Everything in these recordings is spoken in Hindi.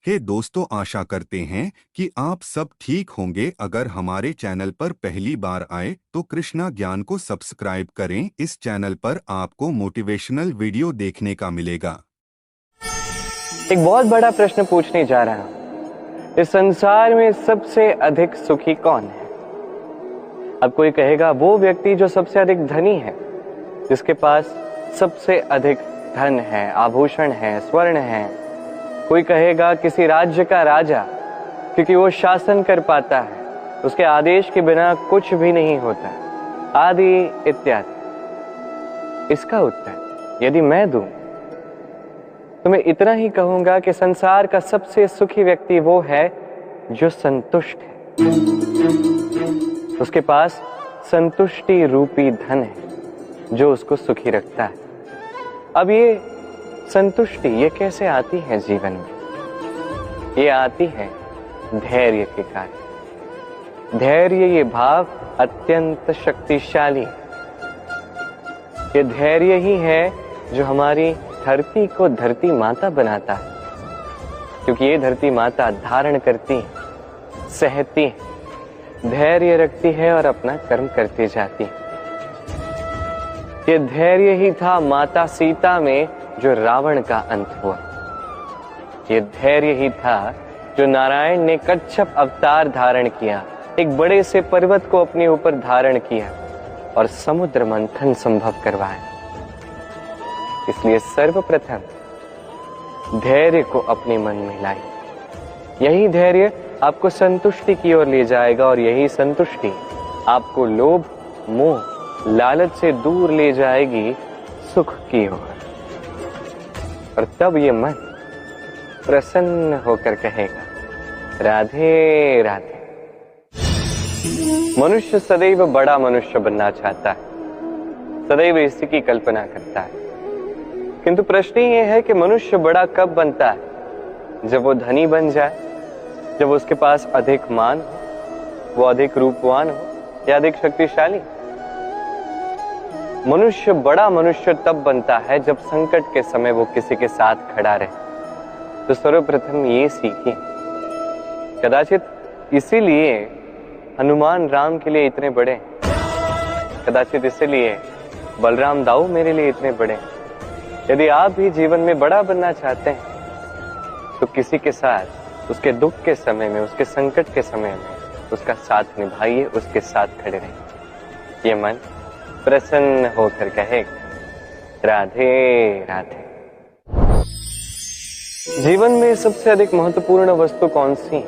हे दोस्तों, आशा करते हैं कि आप सब ठीक होंगे। अगर हमारे चैनल पर पहली बार आए तो कृष्णा ज्ञान को सब्सक्राइब करें। इस चैनल पर आपको मोटिवेशनल वीडियो देखने का मिलेगा। एक बहुत बड़ा प्रश्न पूछने जा रहा हूं। इस संसार में सबसे अधिक सुखी कौन है? अब कोई कहेगा वो व्यक्ति जो सबसे अधिक धनी है, जिसके पास सबसे अधिक धन है, आभूषण है, स्वर्ण है। कोई कहेगा किसी राज्य का राजा, क्योंकि वो शासन कर पाता है, उसके आदेश के बिना कुछ भी नहीं होता, आदि इत्यादि। इसका उत्तर यदि मैं दूं तो मैं इतना ही कहूंगा कि संसार का सबसे सुखी व्यक्ति वो है जो संतुष्ट है। उसके पास संतुष्टि रूपी धन है जो उसको सुखी रखता है। अब ये संतुष्टि ये कैसे आती है जीवन में? ये आती है धैर्य के कारण। धैर्य ये भाव अत्यंत शक्तिशाली है। ये धैर्य ही है जो हमारी धरती को धरती माता बनाता है, क्योंकि ये धरती माता धारण करती है, सहती है, धैर्य रखती है और अपना कर्म करती जाती है। ये धैर्य ही था माता सीता में जो रावण का अंत हुआ। ये धैर्य ही था जो नारायण ने कच्छप अवतार धारण किया, एक बड़े से पर्वत को अपने ऊपर धारण किया और समुद्र मंथन संभव करवाया। इसलिए सर्वप्रथम धैर्य को अपने मन में लाइए। यही धैर्य आपको संतुष्टि की ओर ले जाएगा और यही संतुष्टि आपको लोभ, मोह, लालच से दूर ले जाएगी सुख की ओर। और तब ये मन प्रसन्न होकर कहेगा, राधे राधे। मनुष्य सदैव बड़ा मनुष्य बनना चाहता है, सदैव इसी की कल्पना करता है। किंतु प्रश्न ये है कि मनुष्य बड़ा कब बनता है? जब वो धनी बन जाए, जब उसके पास अधिक मान हो, वो अधिक रूपवान हो या अधिक शक्तिशाली। मनुष्य बड़ा मनुष्य तब बनता है जब संकट के समय वो किसी के साथ खड़ा रहे। तो सर्वप्रथम ये सीखिए। कदाचित इसीलिए हनुमान राम के लिए इतने बड़े, कदाचित इसीलिए बलराम दाऊ मेरे लिए इतने बड़े। यदि आप भी जीवन में बड़ा बनना चाहते हैं तो किसी के साथ उसके दुख के समय में, उसके संकट के समय में उसका साथ निभाइए, उसके साथ खड़े रहिए। ये मन प्रसन्न होकर कहेगा, राधे राधे। जीवन में सबसे अधिक महत्वपूर्ण वस्तु कौन सी?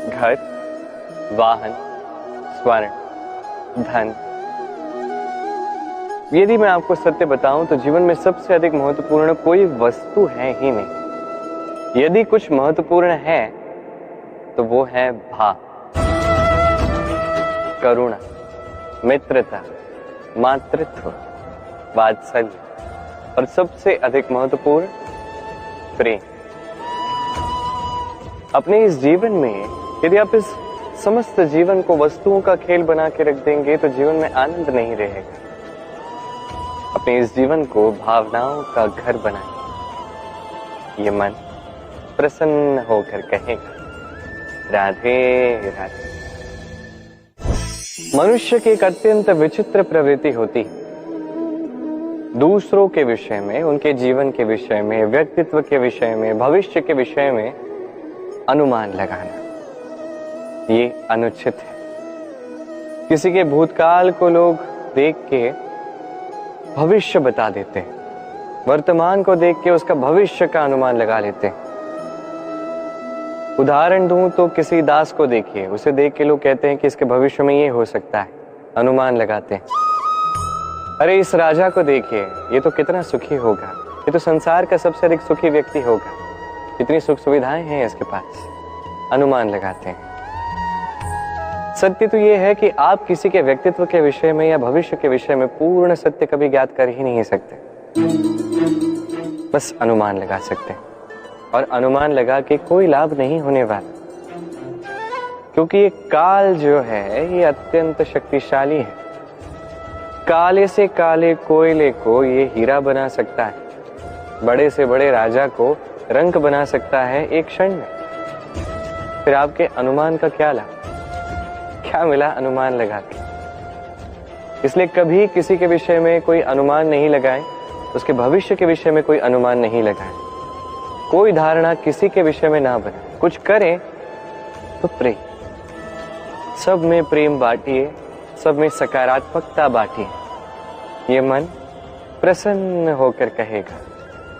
घर, वाहन, स्वर्ण, धन। यदि मैं आपको सत्य बताऊं तो जीवन में सबसे अधिक महत्वपूर्ण कोई वस्तु है ही नहीं। यदि कुछ महत्वपूर्ण है तो वो है भाव, करुणा, मित्रता, मातृत्व, वात्सल्य और सबसे अधिक महत्वपूर्ण प्रेम। अपने इस जीवन में यदि आप इस समस्त जीवन को वस्तुओं का खेल बना के रख देंगे तो जीवन में आनंद नहीं रहेगा। अपने इस जीवन को भावनाओं का घर बनाएं। ये मन प्रसन्न होकर कहेगा, राधे राधे। मनुष्य की एक अत्यंत विचित्र प्रवृत्ति होती है दूसरों के विषय में, उनके जीवन के विषय में, व्यक्तित्व के विषय में, भविष्य के विषय में अनुमान लगाना। ये अनुचित है। किसी के भूतकाल को लोग देख के भविष्य बता देते हैं, वर्तमान को देख के उसका भविष्य का अनुमान लगा लेते हैं। उदाहरण दूं तो किसी दास को देखिए, उसे देख के लोग कहते हैं कि इसके भविष्य में ये हो सकता है, अनुमान लगाते हैं। अरे इस राजा को देखिए, ये तो कितना सुखी होगा, ये तो संसार का सबसे अधिक सुखी व्यक्ति होगा, कितनी सुख सुविधाएं हैं इसके पास, अनुमान लगाते हैं। सत्य तो ये है कि आप किसी के व्यक्तित्व के विषय में या भविष्य के विषय में पूर्ण सत्य कभी ज्ञात कर ही नहीं सकते, बस अनुमान लगा सकते हैं। और अनुमान लगा के कोई लाभ नहीं होने वाला, क्योंकि ये काल जो है ये अत्यंत शक्तिशाली है। काले से काले कोयले को ये हीरा बना सकता है, बड़े से बड़े राजा को रंग बना सकता है एक क्षण में, फिर आपके अनुमान का क्या लाभ? क्या मिला अनुमान लगा के? इसलिए कभी किसी के विषय में कोई अनुमान नहीं लगाएं, उसके भविष्य के विषय में कोई अनुमान नहीं लगाएं, कोई धारणा किसी के विषय में ना बनाएं। कुछ करें तो प्रेम, सब में प्रेम बांटिए, सब में सकारात्मकता बांटिए। ये मन प्रसन्न होकर कहेगा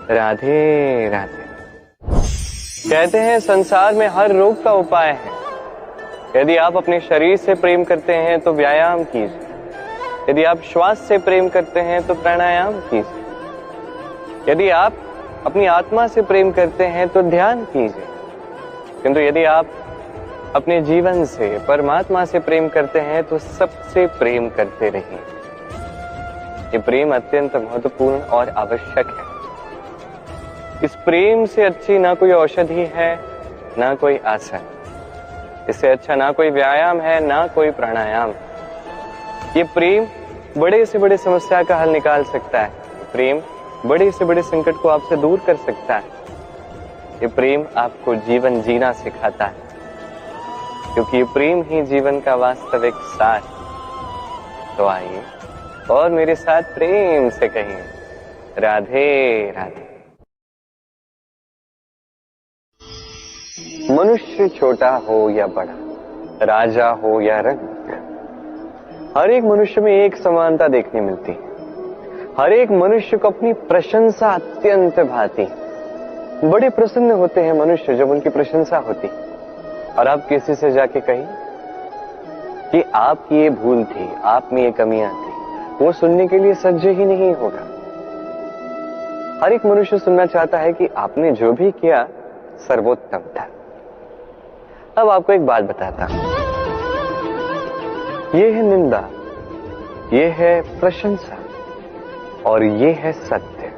राधे राधे। कहते हैं संसार में हर रोग का उपाय है। यदि आप अपने शरीर से प्रेम करते हैं तो व्यायाम कीजिए, यदि आप श्वास से प्रेम करते हैं तो प्राणायाम कीजिए, यदि आप अपनी आत्मा से प्रेम करते हैं तो ध्यान कीजिए, किंतु यदि आप अपने जीवन से, परमात्मा से प्रेम करते हैं तो सबसे प्रेम करते रहिए। ये प्रेम अत्यंत महत्वपूर्ण और आवश्यक है। इस प्रेम से अच्छी ना कोई औषधि है, ना कोई आसन। इससे अच्छा ना कोई व्यायाम है, ना कोई प्राणायाम। ये प्रेम बड़े से बड़े समस्या का हल निकाल सकता है। प्रेम बड़े से बड़े संकट को आपसे दूर कर सकता है। ये प्रेम आपको जीवन जीना सिखाता है, क्योंकि ये प्रेम ही जीवन का वास्तविक सार। तो आइए और मेरे साथ प्रेम से कहिए राधे राधे। मनुष्य छोटा हो या बड़ा, राजा हो या रंक, हर एक मनुष्य में एक समानता देखने मिलती है। हर एक मनुष्य को अपनी प्रशंसा अत्यंत भाती। बड़े प्रसन्न होते हैं मनुष्य जब उनकी प्रशंसा होती। और आप किसी से जाके कहिए कि आपकी ये भूल थी, आप में ये कमियां थी, वो सुनने के लिए सज्ज ही नहीं होगा। हर एक मनुष्य सुनना चाहता है कि आपने जो भी किया सर्वोत्तम था। अब आपको एक बात बताता हूं, ये है निंदा, ये है प्रशंसा और ये है सत्य।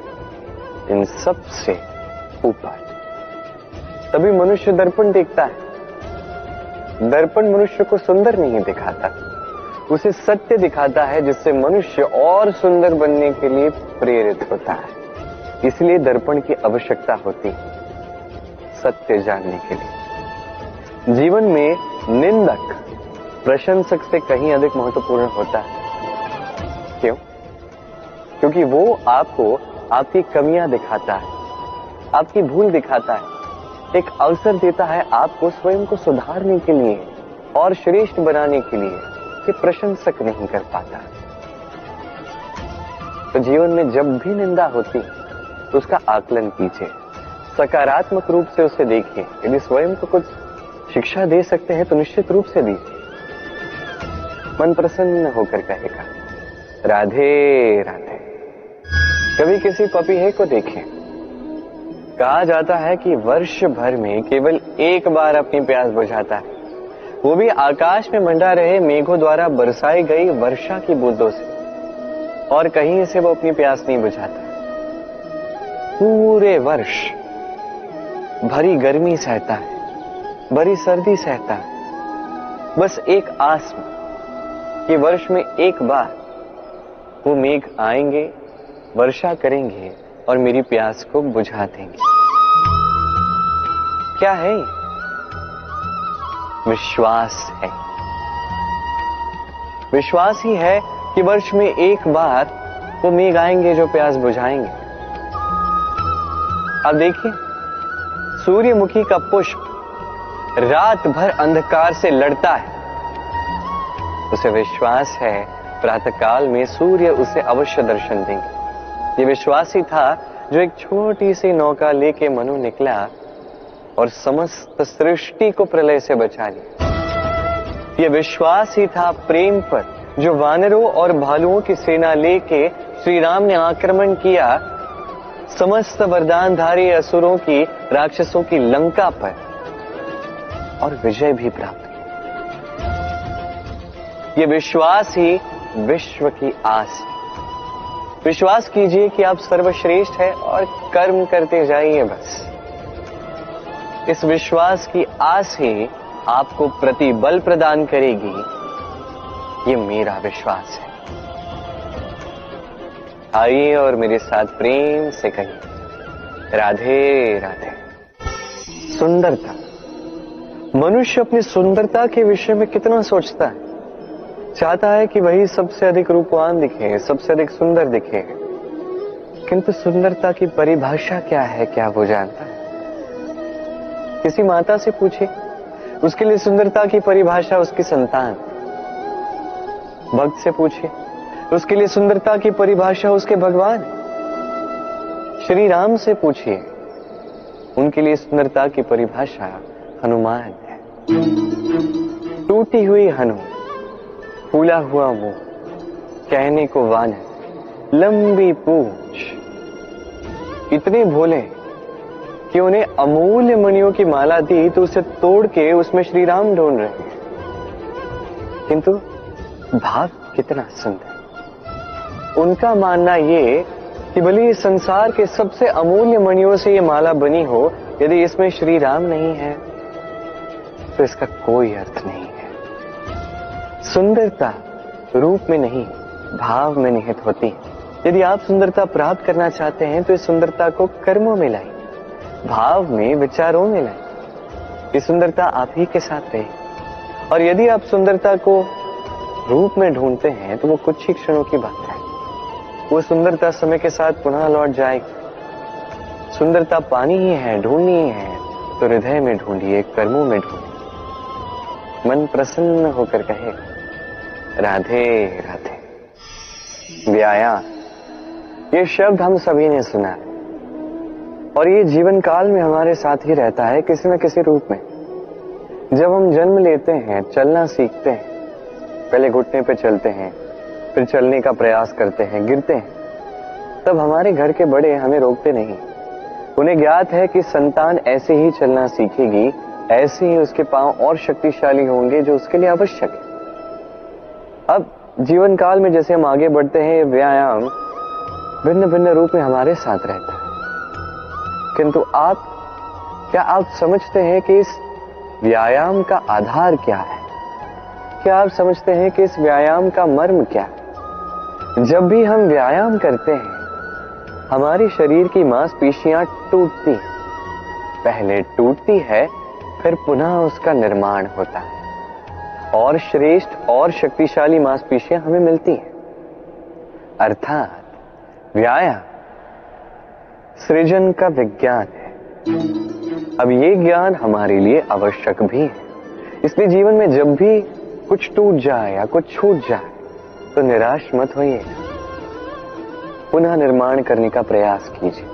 इन सब से ऊपर तभी मनुष्य दर्पण देखता है। दर्पण मनुष्य को सुंदर नहीं दिखाता, उसे सत्य दिखाता है, जिससे मनुष्य और सुंदर बनने के लिए प्रेरित होता है। इसलिए दर्पण की आवश्यकता होती है सत्य जानने के लिए। जीवन में निंदक प्रशंसक से कहीं अधिक महत्वपूर्ण होता है। क्यों? क्योंकि वो आपको आपकी कमियां दिखाता है, आपकी भूल दिखाता है, एक अवसर देता है आपको स्वयं को सुधारने के लिए और श्रेष्ठ बनाने के लिए, कि प्रशंसक नहीं कर पाता। तो जीवन में जब भी निंदा होती तो उसका आकलन कीजिए, सकारात्मक रूप से उसे देखिए। यदि स्वयं को कुछ शिक्षा दे सकते हैं तो निश्चित रूप से दीजिए। मन प्रसन्न होकर कहेगा राधे राधे। कभी किसी पपीहे को देखें, कहा जाता है कि वर्ष भर में केवल एक बार अपनी प्यास बुझाता है, वो भी आकाश में मंडरा रहे मेघों द्वारा बरसाई गई वर्षा की बूंदों से, और कहीं से वो अपनी प्यास नहीं बुझाता। पूरे वर्ष भरी गर्मी सहता है, भरी सर्दी सहता है, बस एक आस में कि वर्ष में एक बार वो मेघ आएंगे, वर्षा करेंगे और मेरी प्यास को बुझा देंगे। क्या है? विश्वास है। विश्वास ही है कि वर्ष में एक बार वो मेघ आएंगे जो प्यास बुझाएंगे। अब देखिए, सूर्यमुखी का पुष्प रात भर अंधकार से लड़ता है, उसे विश्वास है प्रातःकाल में सूर्य उसे अवश्य दर्शन देंगे। ये विश्वास ही था जो एक छोटी सी नौका लेके मनु निकला और समस्त सृष्टि को प्रलय से बचा लिया। ये विश्वास ही था प्रेम पर, जो वानरों और भालुओं की सेना लेके श्री राम ने आक्रमण किया समस्त वरदानधारी असुरों की, राक्षसों की लंका पर, और विजय भी प्राप्त की। ये विश्वास ही विश्व की आस। विश्वास कीजिए कि आप सर्वश्रेष्ठ हैं और कर्म करते जाइए बस। इस विश्वास की आस ही आपको प्रतिबल प्रदान करेगी। ये मेरा विश्वास है। आइए और मेरे साथ प्रेम से कहिए राधे राधे। सुंदरता। मनुष्य अपनी सुंदरता के विषय में कितना सोचता है, चाहता है कि वही सबसे अधिक रूपवान दिखे, सबसे अधिक सुंदर दिखे, किंतु सुंदरता की परिभाषा क्या है, क्या वो जानता है? किसी माता से पूछे, उसके लिए सुंदरता की परिभाषा उसकी संतान। भक्त से पूछे, उसके लिए सुंदरता की परिभाषा उसके भगवान। श्री राम से पूछिए, उनके लिए सुंदरता की परिभाषा हनुमान है। टूटी हुई हनु, फूला हुआ मुंह, कहने को वानर, लंबी पूंछ, इतने भोले कि उन्हें अमूल्य मणियों की माला दी तो उसे तोड़ के उसमें श्री राम ढूंढ रहे हैं, किंतु भाव कितना सुंदर। उनका मानना ये कि भले इस संसार के सबसे अमूल्य मणियों से ये माला बनी हो, यदि इसमें श्री राम नहीं है तो इसका कोई अर्थ नहीं है। सुंदरता रूप में नहीं, भाव में निहित होती है। यदि आप सुंदरता प्राप्त करना चाहते हैं तो इस सुंदरता को कर्मों में लाइए, भाव में, विचारों में लाइए। ये सुंदरता आप ही के साथ रहे। और यदि आप सुंदरता को रूप में ढूंढते हैं तो वो कुछ ही क्षणों की बात है। वो सुंदरता समय के साथ पुनः लौट जाएगी। सुंदरता पानी ही है, ढूंढनी ही है तो हृदय में ढूंढिए, कर्मों में ढूंढिए। मन प्रसन्न होकर कहे राधे राधे। व्यायाम, ये शब्द हम सभी ने सुना है और ये जीवन काल में हमारे साथ ही रहता है किसी न किसी रूप में। जब हम जन्म लेते हैं, चलना सीखते हैं, पहले घुटने पे चलते हैं, फिर चलने का प्रयास करते हैं, गिरते हैं, तब हमारे घर के बड़े हमें रोकते नहीं। उन्हें ज्ञात है कि संतान ऐसे ही चलना सीखेगी, ऐसे ही उसके पांव और शक्तिशाली होंगे जो उसके लिए आवश्यक है। अब जीवन काल में जैसे हम आगे बढ़ते हैं, व्यायाम भिन्न भिन्न रूप में हमारे साथ रहता है, किंतु क्या आप समझते हैं कि इस व्यायाम का आधार क्या है? क्या आप समझते हैं कि इस व्यायाम का मर्म क्या है? जब भी हम व्यायाम करते हैं, हमारी शरीर की मांसपेशियां टूटती हैं। पहले टूटती है, फिर पुनः उसका निर्माण होता है और श्रेष्ठ और शक्तिशाली मांसपेशियां हमें मिलती हैं। अर्थात व्यायाम सृजन का विज्ञान है। अब ये ज्ञान हमारे लिए आवश्यक भी है। इसलिए जीवन में जब भी कुछ टूट जाए या कुछ छूट जाए तो निराश मत होइए, पुनः निर्माण करने का प्रयास कीजिए।